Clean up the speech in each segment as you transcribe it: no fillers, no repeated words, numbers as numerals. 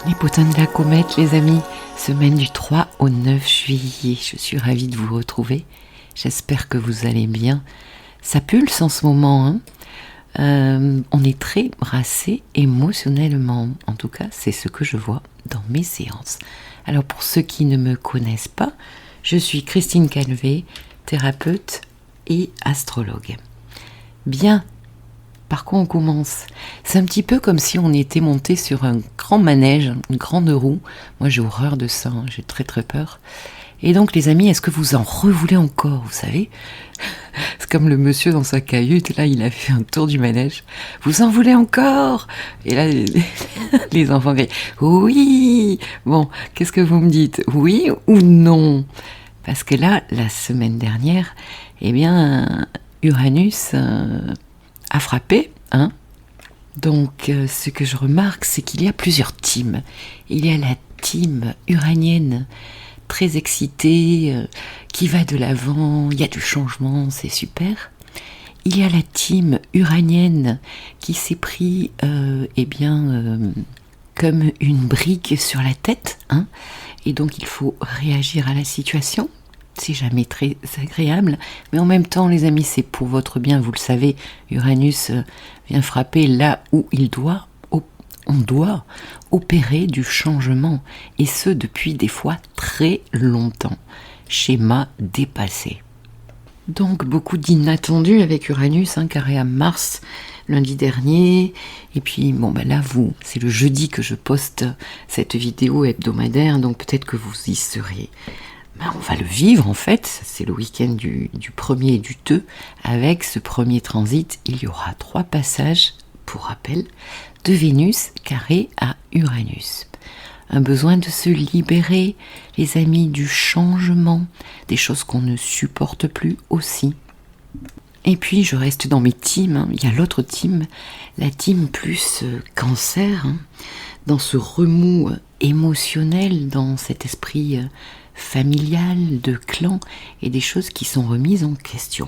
Les potins de la comète, les amis, semaine du 3 au 9 juillet. Je suis ravie de vous retrouver. J'espère que vous allez bien. Ça pulse en ce moment, hein. On est très brassé émotionnellement. En tout cas, c'est ce que je vois dans mes séances. Alors, pour ceux qui ne me connaissent pas, je suis Christine Calvé, thérapeute et astrologue. Bien. Par quoi on commence? C'est un petit peu comme si on était monté sur un grand manège, une grande roue. Moi, j'ai horreur de ça, hein, j'ai très très peur. Et donc, les amis, est-ce que vous en revoulez encore? Vous savez, c'est comme le monsieur dans sa cahute, là, il a fait un tour du manège. Vous en voulez encore? Et là, les enfants crient oui. Bon, qu'est-ce que vous me dites? Oui ou non? Parce que là, la semaine dernière, eh bien, Uranus a frappé, hein. Donc, ce que je remarque, c'est qu'il y a plusieurs teams. Il y a la team uranienne, très excitée, qui va de l'avant, il y a du changement, c'est super. Il y a la team uranienne qui s'est pris, comme une brique sur la tête, hein. Et donc, il faut réagir à la situation. C'est jamais très agréable, mais en même temps, les amis, c'est pour votre bien, vous le savez. Uranus vient frapper là où on doit opérer du changement, et ce depuis des fois très longtemps. Schéma dépassé. Donc beaucoup d'inattendus avec Uranus, carré à Mars lundi dernier, et puis là c'est le jeudi que je poste cette vidéo hebdomadaire, donc peut-être que vous y serez. On va le vivre en fait, c'est le week-end du 1er et du 2. Avec ce premier transit, il y aura 3 passages, pour rappel, de Vénus carré à Uranus. Un besoin de se libérer, les amis, du changement, des choses qu'on ne supporte plus aussi. Et puis je reste dans mes teams, il y a l'autre team, la team plus cancer, dans ce remous émotionnel, dans cet esprit familial, de clan, et des choses qui sont remises en question.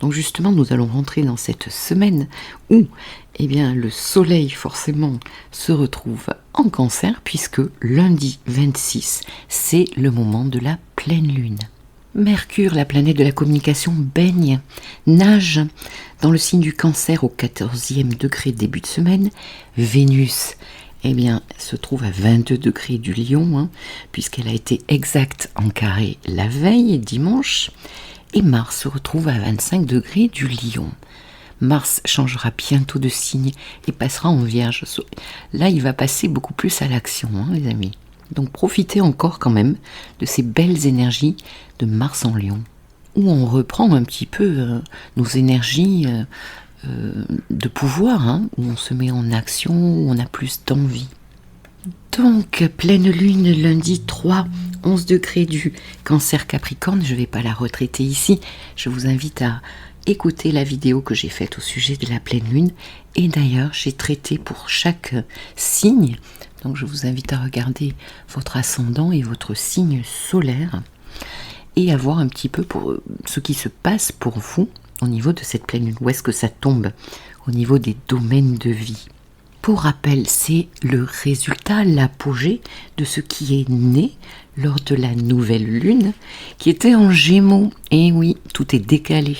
Donc justement, nous allons rentrer dans cette semaine où le soleil forcément se retrouve en cancer, puisque lundi 26, c'est le moment de la pleine lune. Mercure, la planète de la communication, nage dans le signe du cancer au 14e degré début de semaine. Vénus, se trouve à 22 degrés du Lion, puisqu'elle a été exacte en carré la veille, dimanche. Et Mars se retrouve à 25 degrés du Lion. Mars changera bientôt de signe et passera en Vierge. Là, il va passer beaucoup plus à l'action, les amis. Donc profitez encore quand même de ces belles énergies de Mars en Lion, où on reprend un petit peu nos énergies de pouvoir, où on se met en action, où on a plus d'envie. Donc, pleine lune lundi 3, 11 degrés du Cancer Capricorne. Je ne vais pas la retraiter ici. Je vous invite à écouter la vidéo que j'ai faite au sujet de la pleine lune. Et d'ailleurs, j'ai traité pour chaque signe. Donc, je vous invite à regarder votre ascendant et votre signe solaire et à voir un petit peu pour ce qui se passe pour vous au niveau de cette pleine lune. Où est-ce que ça tombe au niveau des domaines de vie? Pour rappel, c'est le résultat, l'apogée de ce qui est né lors de la nouvelle lune qui était en Gémeaux. Et oui, tout est décalé.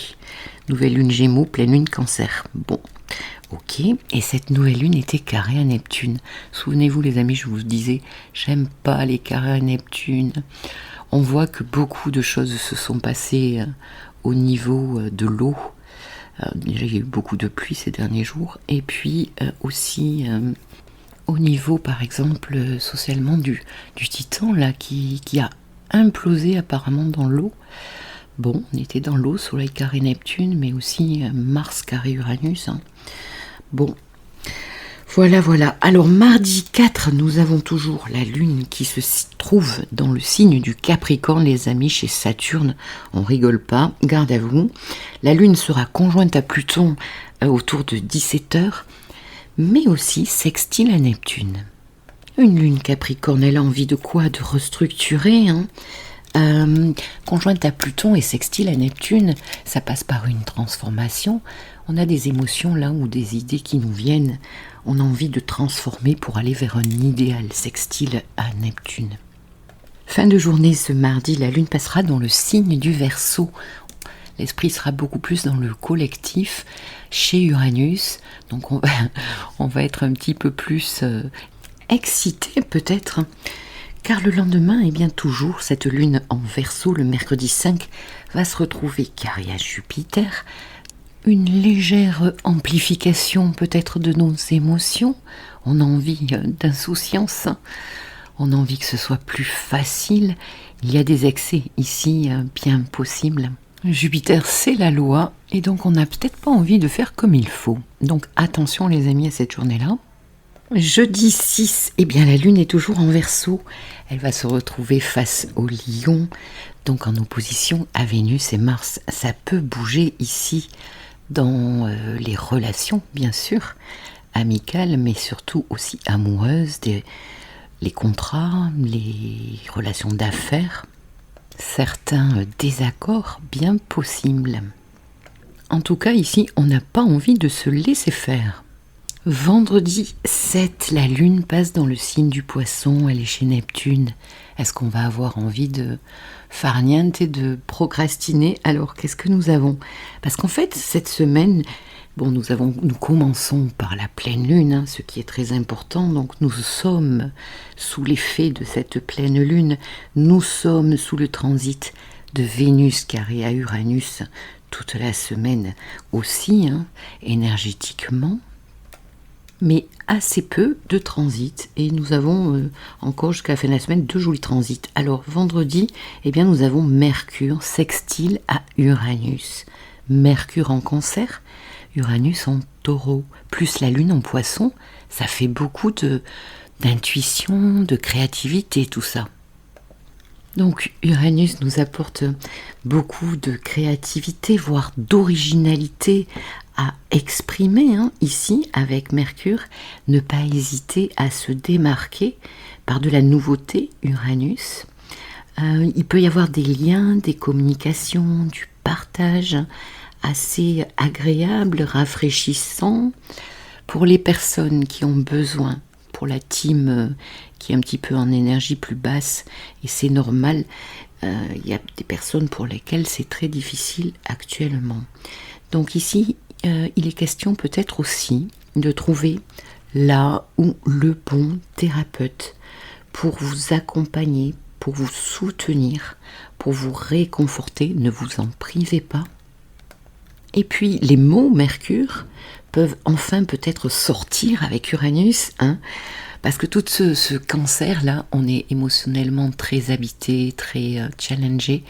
Nouvelle lune Gémeaux, pleine lune Cancer. Bon, ok. Et cette nouvelle lune était carrée à Neptune. Souvenez-vous les amis, je vous disais, j'aime pas les carrés à Neptune. On voit que beaucoup de choses se sont passées au niveau de l'eau. Déjà, il y a eu beaucoup de pluie ces derniers jours. Et puis aussi au niveau, par exemple, socialement du Titan, là, qui a implosé apparemment dans l'eau. Bon, on était dans l'eau, Soleil carré Neptune, mais aussi Mars carré Uranus. Bon, voilà. Alors, mardi 4, nous avons toujours la Lune qui se trouve dans le signe du Capricorne, les amis, chez Saturne. On rigole pas, garde à vous. La Lune sera conjointe à Pluton autour de 17h, mais aussi sextile à Neptune. Une Lune Capricorne, elle a envie de quoi? De restructurer, conjointe à Pluton et sextile à Neptune, ça passe par une transformation On a des émotions là ou des idées qui nous viennent. On a envie de transformer pour aller vers un idéal sextile à Neptune. Fin de journée ce mardi, la Lune passera dans le signe du Verseau. L'esprit sera beaucoup plus dans le collectif chez Uranus. Donc on va être un petit peu plus excité peut-être. Car le lendemain, et bien toujours, cette Lune en Verseau, le mercredi 5, va se retrouver carré à Jupiter. Une légère amplification peut-être de nos émotions. On a envie d'insouciance. On a envie que ce soit plus facile. Il y a des excès ici bien possibles. Jupiter, c'est la loi, et donc on n'a peut-être pas envie de faire comme il faut. Donc attention les amis à cette journée-là. Jeudi 6, eh bien la Lune est toujours en Verseau. Elle va se retrouver face au Lion, donc en opposition à Vénus et Mars. Ça peut bouger ici dans les relations, bien sûr, amicales, mais surtout aussi amoureuses, les contrats, les relations d'affaires, certains désaccords bien possibles. En tout cas, ici, on n'a pas envie de se laisser faire. Vendredi 7, la Lune passe dans le signe du Poisson, elle est chez Neptune. Est-ce qu'on va avoir envie de farniente et de procrastiner? Alors, qu'est-ce que nous avons? Parce qu'en fait, cette semaine, nous commençons par la pleine Lune, ce qui est très important. Donc, nous sommes sous l'effet de cette pleine Lune. Nous sommes sous le transit de Vénus carré à Uranus toute la semaine aussi, énergétiquement. Mais assez peu de transit, et nous avons encore jusqu'à la fin de la semaine 2 jolis transits. Alors vendredi, nous avons Mercure sextile à Uranus. Mercure en Cancer, Uranus en Taureau, plus la Lune en Poisson, ça fait beaucoup d'intuition, de créativité, tout ça. Donc Uranus nous apporte beaucoup de créativité, voire d'originalité à exprimer ici avec Mercure. Ne pas hésiter à se démarquer par de la nouveauté, Uranus. Il peut y avoir des liens, des communications, du partage assez agréable, rafraîchissant pour les personnes qui ont besoin. Pour la team qui est un petit peu en énergie plus basse, et c'est normal, il y a des personnes pour lesquelles c'est très difficile actuellement. Donc ici, il est question peut-être aussi de trouver là où le bon thérapeute pour vous accompagner, pour vous soutenir, pour vous réconforter. Ne vous en privez pas. Et puis les mots Mercure peuvent enfin peut-être sortir avec Uranus, parce que tout ce cancer-là, on est émotionnellement très habité, très challengé,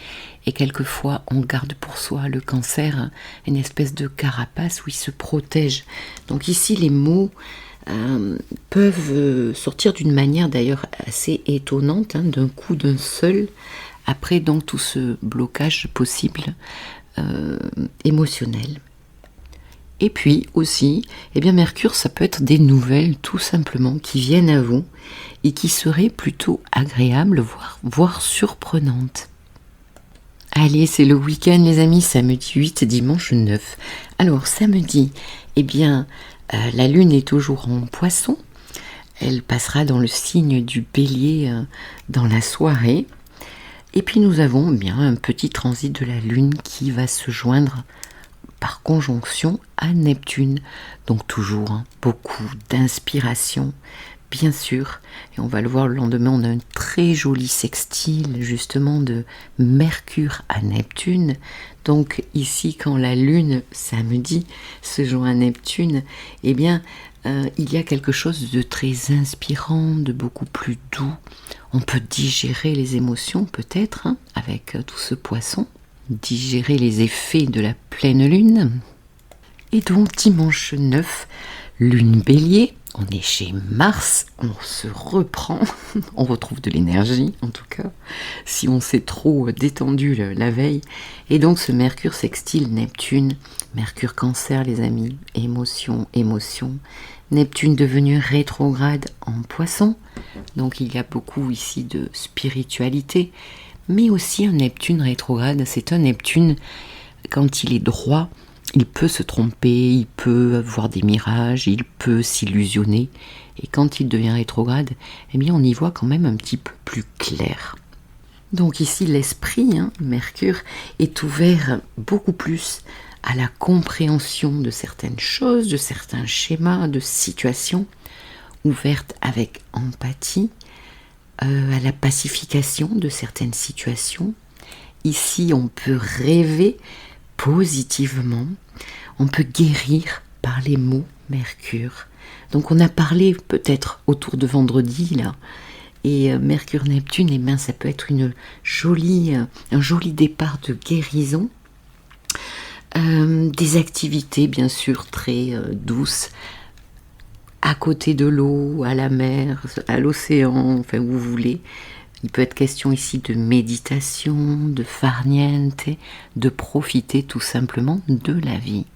et quelquefois on garde pour soi le cancer, une espèce de carapace où il se protège. Donc ici les mots peuvent sortir d'une manière d'ailleurs assez étonnante, d'un coup d'un seul, après donc tout ce blocage possible émotionnel. Et puis aussi, Mercure, ça peut être des nouvelles tout simplement qui viennent à vous et qui seraient plutôt agréables, voire surprenantes. Allez, c'est le week-end les amis, samedi 8, dimanche 9. Alors samedi, la Lune est toujours en Poisson. Elle passera dans le signe du Bélier dans la soirée. Et puis nous avons un petit transit de la Lune qui va se joindre par conjonction à Neptune. Donc toujours beaucoup d'inspiration, bien sûr. Et on va le voir le lendemain, on a un très joli sextile justement de Mercure à Neptune. Donc ici, quand la Lune, samedi, se joint à Neptune, il y a quelque chose de très inspirant, de beaucoup plus doux. On peut digérer les émotions peut-être avec tout ce poisson. Digérer les effets de la pleine lune. Et donc dimanche 9, Lune Bélier, on est chez Mars, on se reprend, on retrouve de l'énergie en tout cas, si on s'est trop détendu la veille. Et donc ce Mercure sextile Neptune, Mercure Cancer les amis, émotion, Neptune devenu rétrograde en Poisson, donc il y a beaucoup ici de spiritualité, mais aussi un Neptune rétrograde, c'est un Neptune quand il est droit, il peut se tromper, il peut voir des mirages, il peut s'illusionner. Et quand il devient rétrograde, eh bien on y voit quand même un petit peu plus clair. Donc ici, l'esprit, Mercure, est ouvert beaucoup plus à la compréhension de certaines choses, de certains schémas, de situations, ouverte avec empathie, à la pacification de certaines situations. Ici, on peut rêver positivement, on peut guérir par les mots Mercure. Donc on a parlé peut-être autour de vendredi là, et Mercure-Neptune, eh bien, ça peut être un joli départ de guérison. Des activités bien sûr très douces, à côté de l'eau, à la mer, à l'océan, enfin où vous voulez. Il peut être question ici de méditation, de farniente, de profiter tout simplement de la vie.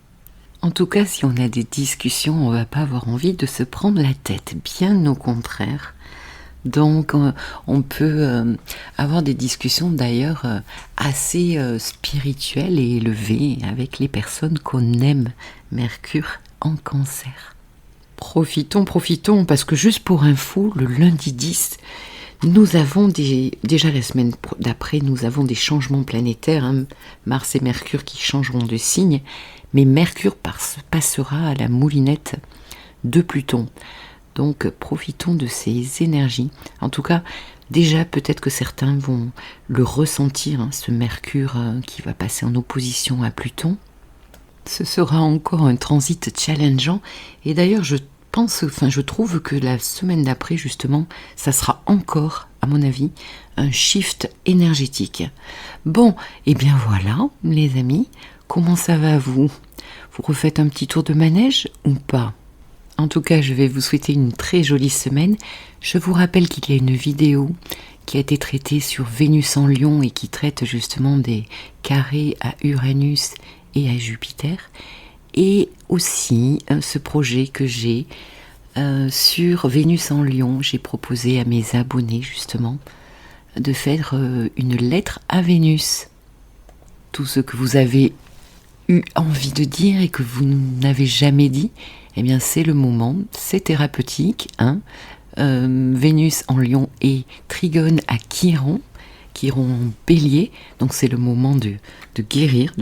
En tout cas, si on a des discussions, on ne va pas avoir envie de se prendre la tête, bien au contraire. Donc on peut avoir des discussions d'ailleurs assez spirituelles et élevées avec les personnes qu'on aime. Mercure en Cancer. Profitons, parce que juste pour info, le lundi 10, nous avons déjà la semaine d'après, nous avons des changements planétaires, Mars et Mercure qui changeront de signe, mais Mercure passera à la moulinette de Pluton. Donc profitons de ces énergies. En tout cas, déjà peut-être que certains vont le ressentir, ce Mercure qui va passer en opposition à Pluton. Ce sera encore un transit challengeant. Et d'ailleurs, je trouve que la semaine d'après, justement, ça sera encore, à mon avis, un shift énergétique. Bon, et bien voilà, les amis, comment ça va vous? Vous refaites un petit tour de manège ou pas? En tout cas, je vais vous souhaiter une très jolie semaine. Je vous rappelle qu'il y a une vidéo qui a été traitée sur Vénus en Lion et qui traite justement des carrés à Uranus et à Jupiter. Et aussi ce projet que j'ai sur Vénus en Lion. J'ai proposé à mes abonnés justement de faire une lettre à Vénus. Tout ce que vous avez eu envie de dire et que vous n'avez jamais dit, eh bien c'est le moment, c'est thérapeutique. Vénus en Lion et Trigone à Chiron en Bélier, donc c'est le moment de guérir.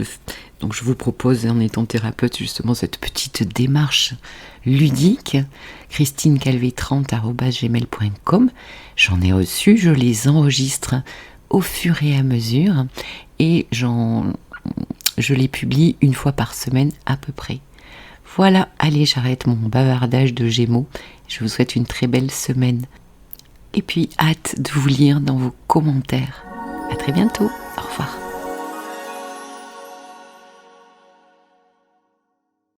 Donc je vous propose, en étant thérapeute, justement cette petite démarche ludique. christinecalvé30@gmail.com. J'en ai reçu, je les enregistre au fur et à mesure et je les publie une fois par semaine à peu près. Voilà, allez, j'arrête mon bavardage de Gémeaux. Je vous souhaite une très belle semaine. Et puis, hâte de vous lire dans vos commentaires. À très bientôt. Au revoir.